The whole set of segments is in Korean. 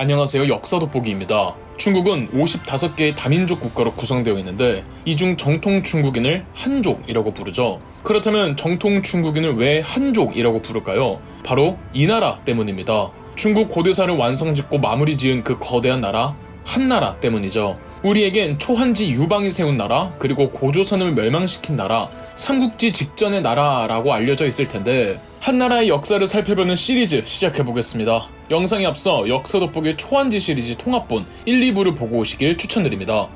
안녕하세요. 역사 돋보기입니다. 중국은 55개의 다민족 국가로 구성되어 있는데 이 중 정통 중국인을 한족이라고 부르죠. 그렇다면 정통 중국인을 왜 한족이라고 부를까요? 바로 이 나라 때문입니다. 중국 고대사를 완성짓고 마무리 지은 그 거대한 나라, 한나라 때문이죠. 우리에겐 초한지 유방이 세운 나라, 그리고 고조선을 멸망시킨 나라, 삼국지 직전의 나라라고 알려져 있을 텐데 한나라의 역사를 살펴보는 시리즈 시작해보겠습니다. 영상에 앞서 역사 돋보기 초한지 시리즈 통합본 1, 2부를 보고 오시길 추천드립니다.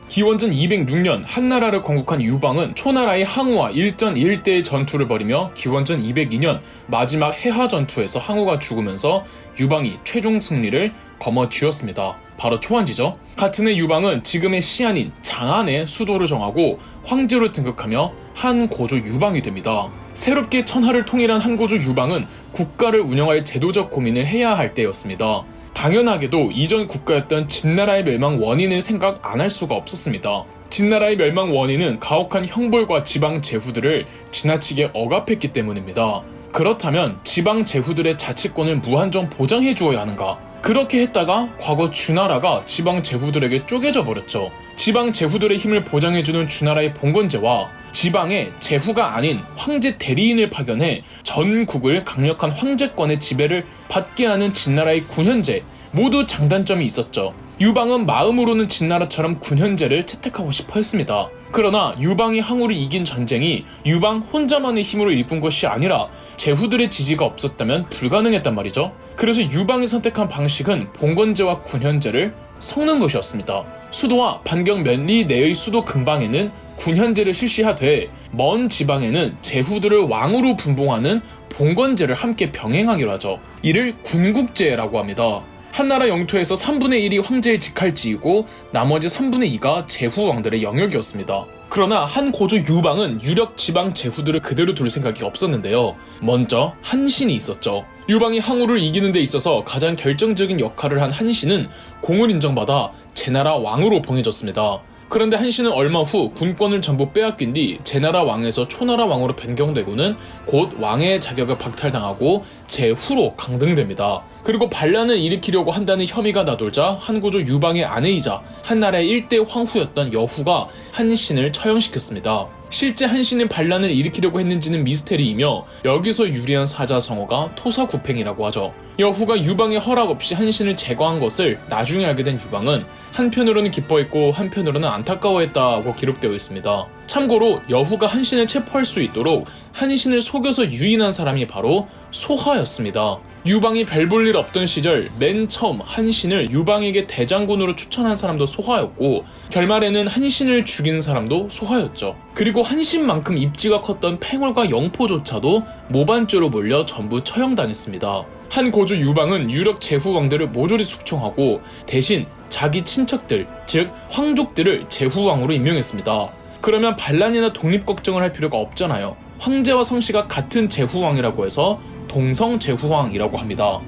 기원전 206년 한나라를 건국한 유방은 초나라의 항우와 일전 일대의 전투를 벌이며 기원전 202년 마지막 해하 전투에서 항우가 죽으면서 유방이 최종 승리를 거머쥐었습니다. 바로 초한지죠. 같은 해 유방은 지금의 시안인 장안의 수도를 정하고 황제로 등극하며 한고조 유방이 됩니다. 새롭게 천하를 통일한 한고조 유방은 국가를 운영할 제도적 고민을 해야 할 때였습니다. 당연하게도 이전 국가였던 진나라의 멸망 원인을 생각 안 할 수가 없었습니다. 진나라의 멸망 원인은 가혹한 형벌과 지방 제후들을 지나치게 억압했기 때문입니다. 그렇다면 지방 제후들의 자치권을 무한정 보장해 주어야 하는가? 그렇게 했다가 과거 주나라가 지방 제후들에게 쪼개져 버렸죠. 지방 제후들의 힘을 보장해주는 주나라의 봉건제와 지방의 제후가 아닌 황제 대리인을 파견해 전국을 강력한 황제권의 지배를 받게 하는 진나라의 군현제, 모두 장단점이 있었죠. 유방은 마음으로는 진나라처럼 군현제를 채택하고 싶어 했습니다. 그러나 유방이 항우를 이긴 전쟁이 유방 혼자만의 힘으로 일군 것이 아니라 제후들의 지지가 없었다면 불가능했단 말이죠. 그래서 유방이 선택한 방식은 봉건제와 군현제를 섞는 것이었습니다. 수도와 반경 몇 리 내의 수도 근방에는 군현제를 실시하되 먼 지방에는 제후들을 왕으로 분봉하는 봉건제를 함께 병행하기로 하죠. 이를 군국제라고 합니다. 한나라 영토에서 3분의 1이 황제의 직할지이고 나머지 3분의 2가 제후 왕들의 영역이었습니다. 그러나 한고조 유방은 유력 지방 제후들을 그대로 둘 생각이 없었는데요. 먼저 한신이 있었죠. 유방이 항우를 이기는 데 있어서 가장 결정적인 역할을 한 한신은 공을 인정받아 제나라 왕으로 봉해졌습니다. 그런데 한신은 얼마 후 군권을 전부 빼앗긴 뒤 제나라 왕에서 초나라 왕으로 변경되고는 곧 왕의 자격을 박탈당하고 제후로 강등됩니다. 그리고 반란을 일으키려고 한다는 혐의가 나돌자 한고조 유방의 아내이자 한나라의 일대 황후였던 여후가 한신을 처형시켰습니다. 실제 한신이 반란을 일으키려고 했는지는 미스테리이며 여기서 유리한 사자성어가 토사구팽이라고 하죠. 여후가 유방의 허락 없이 한신을 제거한 것을 나중에 알게 된 유방은 한편으로는 기뻐했고 한편으로는 안타까워했다고 기록되어 있습니다. 참고로 여후가 한신을 체포할 수 있도록 한신을 속여서 유인한 사람이 바로 소하였습니다. 유방이 별 볼 일 없던 시절 맨 처음 한신을 유방에게 대장군으로 추천한 사람도 소하였고 결말에는 한신을 죽인 사람도 소하였죠. 그리고 한신만큼 입지가 컸던 팽월과 영포조차도 모반죄로 몰려 전부 처형당했습니다. 한고조 유방은 유력 제후 왕들을 모조리 숙청하고 대신 자기 친척들, 즉 황족들을 제후 왕으로 임명했습니다. 그러면 반란이나 독립 걱정을 할 필요가 없잖아요. 황제와 성씨가 같은 제후왕이라고 해서 동성 제후왕이라고 합니다.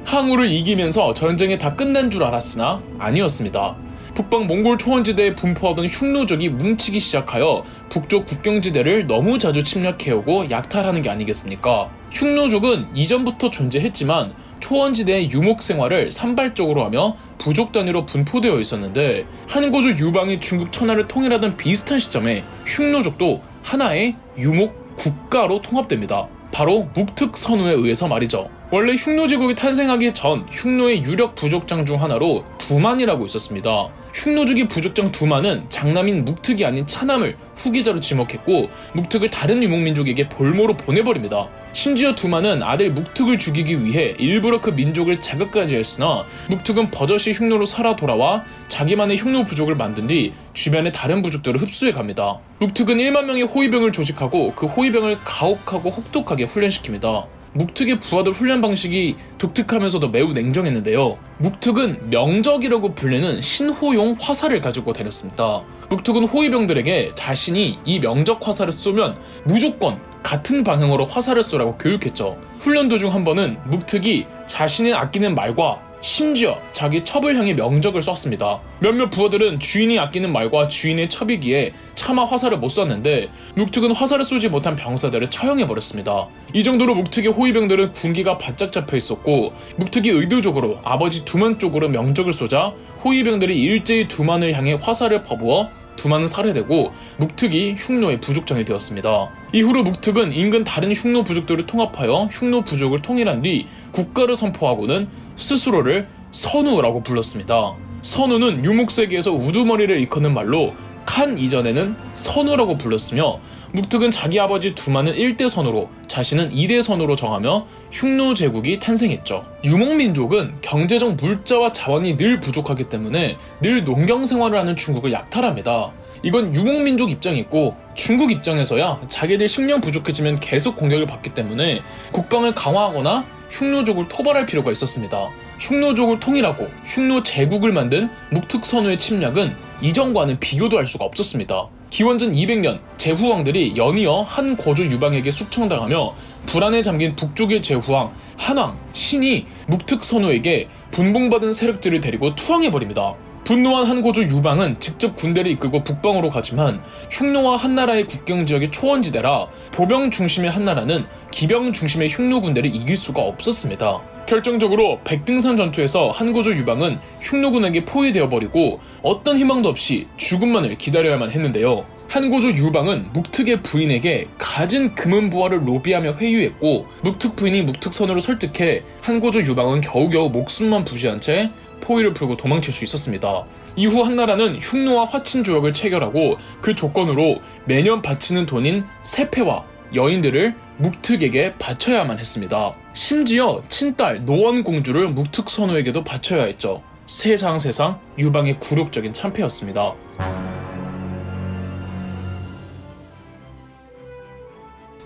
항우를 이기면서 전쟁이 다 끝난 줄 알았으나 아니었습니다. 북방 몽골 초원지대에 분포하던 흉노족이 뭉치기 시작하여 북쪽 국경지대를 너무 자주 침략해오고 약탈하는 게 아니겠습니까? 흉노족은 이전부터 존재했지만 초원지대의 유목생활을 산발적으로 하며 부족 단위로 분포되어 있었는데 한고조 유방이 중국 천하를 통일하던 비슷한 시점에 흉노족도 하나의 유목 국가로 통합됩니다. 바로 묵특선우에 의해서 말이죠. 원래 흉노제국이 탄생하기 전 흉노의 유력 부족장 중 하나로 두만이라고 있었습니다. 흉노족의 부족장 두만은 장남인 묵특이 아닌 차남을 후계자로 지목했고 묵특을 다른 유목민족에게 볼모로 보내버립니다. 심지어 두만은 아들 묵특을 죽이기 위해 일부러 그 민족을 자극까지 했으나 묵특은 버젓이 흉노로 살아 돌아와 자기만의 흉노 부족을 만든 뒤 주변의 다른 부족들을 흡수해 갑니다. 묵특은 1만 명의 호위병을 조직하고 그 호위병을 가혹하고 혹독하게 훈련시킵니다. 묵특의 부하들 훈련 방식이 독특하면서도 매우 냉정했는데요. 묵특은 명적이라고 불리는 신호용 화살을 가지고 다녔습니다. 묵특은 호위병들에게 자신이 이 명적 화살을 쏘면 무조건 같은 방향으로 화살을 쏘라고 교육했죠. 훈련 도중 한 번은 묵특이 자신이 아끼는 말과 심지어 자기 첩을 향해 명적을 쐈습니다. 몇몇 부하들은 주인이 아끼는 말과 주인의 첩이기에 차마 화살을 못 쐈는데 묵특은 화살을 쏘지 못한 병사들을 처형해버렸습니다. 이 정도로 묵특의 호위병들은 군기가 바짝 잡혀 있었고 묵특이 의도적으로 아버지 두만 쪽으로 명적을 쏘자 호위병들이 일제히 두만을 향해 화살을 퍼부어 두만은 살해되고 묵특이 흉노의 부족장이 되었습니다. 이후로 묵특은 인근 다른 흉노 부족들을 통합하여 흉노 부족을 통일한 뒤 국가를 선포하고는 스스로를 선우라고 불렀습니다. 선우는 유목세계에서 우두머리를 일컫는 말로 칸 이전에는 선우라고 불렀으며 묵특은 자기 아버지 두만을 1대 선우로 자신은 2대 선우로 정하며 흉노 제국이 탄생했죠. 유목민족은 경제적 물자와 자원이 늘 부족하기 때문에 늘 농경 생활을 하는 중국을 약탈합니다. 이건 유목민족 입장이고 중국 입장에서야 자기들 식량 부족해지면 계속 공격을 받기 때문에 국방을 강화하거나 흉노족을 토벌할 필요가 있었습니다. 흉노족을 통일하고 흉노 제국을 만든 묵특 선우의 침략은 이전과는 비교도 할 수가 없었습니다. 기원전 200년 제후왕들이 연이어 한 고조 유방에게 숙청당하며 불안에 잠긴 북쪽의 제후왕 한왕 신이 묵특 선우에게 분봉받은 세력들을 데리고 투항해버립니다. 분노한 한고조 유방은 직접 군대를 이끌고 북방으로 가지만 흉노와 한나라의 국경지역이 초원지대라 보병 중심의 한나라는 기병 중심의 흉노 군대를 이길 수가 없었습니다. 결정적으로 백등산 전투에서 한고조 유방은 흉노군에게 포위되어버리고 어떤 희망도 없이 죽음만을 기다려야만 했는데요. 한고조 유방은 묵특의 부인에게 가진 금은보화를 로비하며 회유했고 묵특 부인이 묵특선으로 설득해 한고조 유방은 겨우겨우 목숨만 부지한 채 포위를 풀고 도망칠 수 있었습니다. 이후 한나라는 흉노와 화친 조약을 체결하고 그 조건으로 매년 바치는 돈인 세패와 여인들을 묵특에게 바쳐야만 했습니다. 심지어 친딸 노원공주를 묵특 선우에게도 바쳐야 했죠. 세상 유방의 굴욕적인 참패였습니다.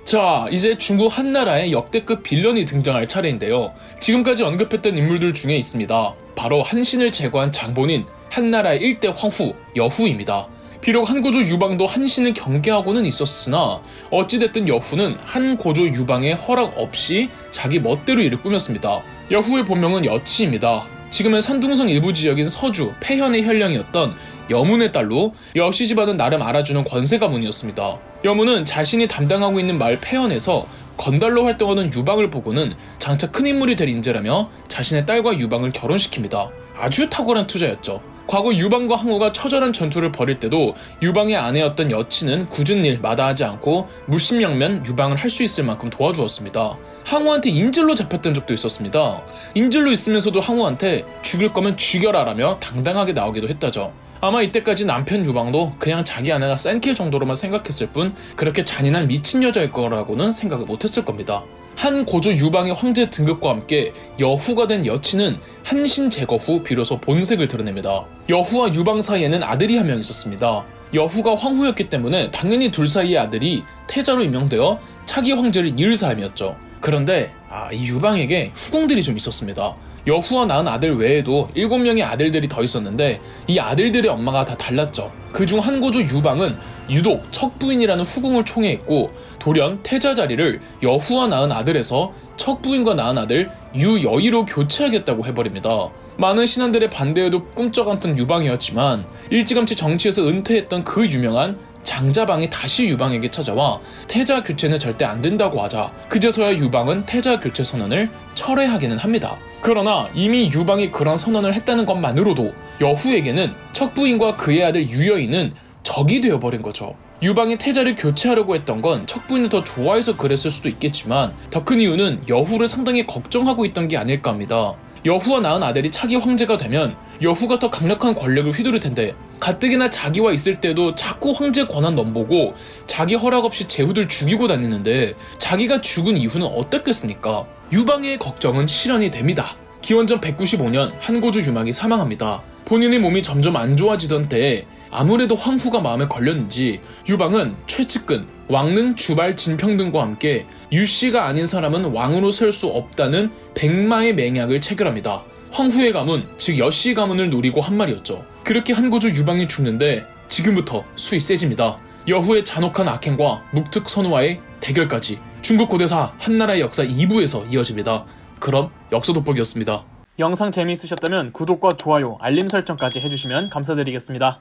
자, 이제 중국 한나라의 역대급 빌런이 등장할 차례인데요. 지금까지 언급했던 인물들 중에 있습니다. 바로 한신을 제거한 장본인 한나라의 1대 황후 여후입니다. 비록 한고조 유방도 한신을 경계하고는 있었으나 어찌됐든 여후는 한고조 유방의 허락 없이 자기 멋대로 일을 꾸몄습니다. 여후의 본명은 여치입니다. 지금은 산둥성 일부 지역인 서주, 폐현의 혈령이었던 여문의 딸로 여씨 집안은 나름 알아주는 권세 가문이었습니다. 여문은 자신이 담당하고 있는 마을 폐현에서 건달로 활동하는 유방을 보고는 장차 큰 인물이 될 인재라며 자신의 딸과 유방을 결혼시킵니다. 아주 탁월한 투자였죠. 과거 유방과 항우가 처절한 전투를 벌일 때도 유방의 아내였던 여치는 굳은 일 마다하지 않고 무심양면 유방을 할 수 있을 만큼 도와주었습니다. 항우한테 인질로 잡혔던 적도 있었습니다. 인질로 있으면서도 항우한테 죽일 거면 죽여라라며 당당하게 나오기도 했다죠. 아마 이때까지 남편 유방도 그냥 자기 아내가 센킬 정도로만 생각했을 뿐 그렇게 잔인한 미친 여자일 거라고는 생각을 못했을 겁니다. 한 고조 유방의 황제 등극과 함께 여후가 된 여치는 한신 제거 후 비로소 본색을 드러냅니다. 여후와 유방 사이에는 아들이 한 명 있었습니다. 여후가 황후였기 때문에 당연히 둘 사이의 아들이 태자로 임명되어 차기 황제를 이을 사람이었죠. 그런데 이 유방에게 후궁들이 좀 있었습니다. 여후와 낳은 아들 외에도 7명의 아들들이 더 있었는데 이 아들들의 엄마가 다 달랐죠. 그중 한고조 유방은 유독 척부인이라는 후궁을 총애했고 돌연 태자 자리를 여후와 낳은 아들에서 척부인과 낳은 아들 유여의로 교체하겠다고 해버립니다. 많은 신하들의 반대에도 꿈쩍 않던 유방이었지만 일찌감치 정치에서 은퇴했던 그 유명한 장자방이 다시 유방에게 찾아와 태자 교체는 절대 안 된다고 하자 그제서야 유방은 태자 교체 선언을 철회하기는 합니다. 그러나 이미 유방이 그런 선언을 했다는 것만으로도 여후에게는 척부인과 그의 아들 유여인은 적이 되어버린 거죠. 유방이 태자를 교체하려고 했던 건 척부인을 더 좋아해서 그랬을 수도 있겠지만 더 큰 이유는 여후를 상당히 걱정하고 있던 게 아닐까 합니다. 여후와 낳은 아들이 차기 황제가 되면 여후가 더 강력한 권력을 휘두를 텐데 가뜩이나 자기와 있을 때도 자꾸 황제 권한 넘보고 자기 허락 없이 제후들 죽이고 다니는데 자기가 죽은 이후는 어떻겠습니까? 유방의 걱정은 실현이 됩니다. 기원전 195년 한고조 유망이 사망합니다. 본인의 몸이 점점 안 좋아지던 때에 아무래도 황후가 마음에 걸렸는지 유방은 최측근, 왕릉, 주발, 진평 등과 함께 유씨가 아닌 사람은 왕으로 설 수 없다는 백마의 맹약을 체결합니다. 황후의 가문, 즉 여씨 가문을 노리고 한 말이었죠. 그렇게 한고조 유방이 죽는데 지금부터 수위 세집니다. 여후의 잔혹한 악행과 묵특 선우와의 대결까지 중국 고대사 한나라의 역사 2부에서 이어집니다. 그럼 역사 돋보기였습니다. 영상 재미있으셨다면 구독과 좋아요, 알림 설정까지 해주시면 감사드리겠습니다.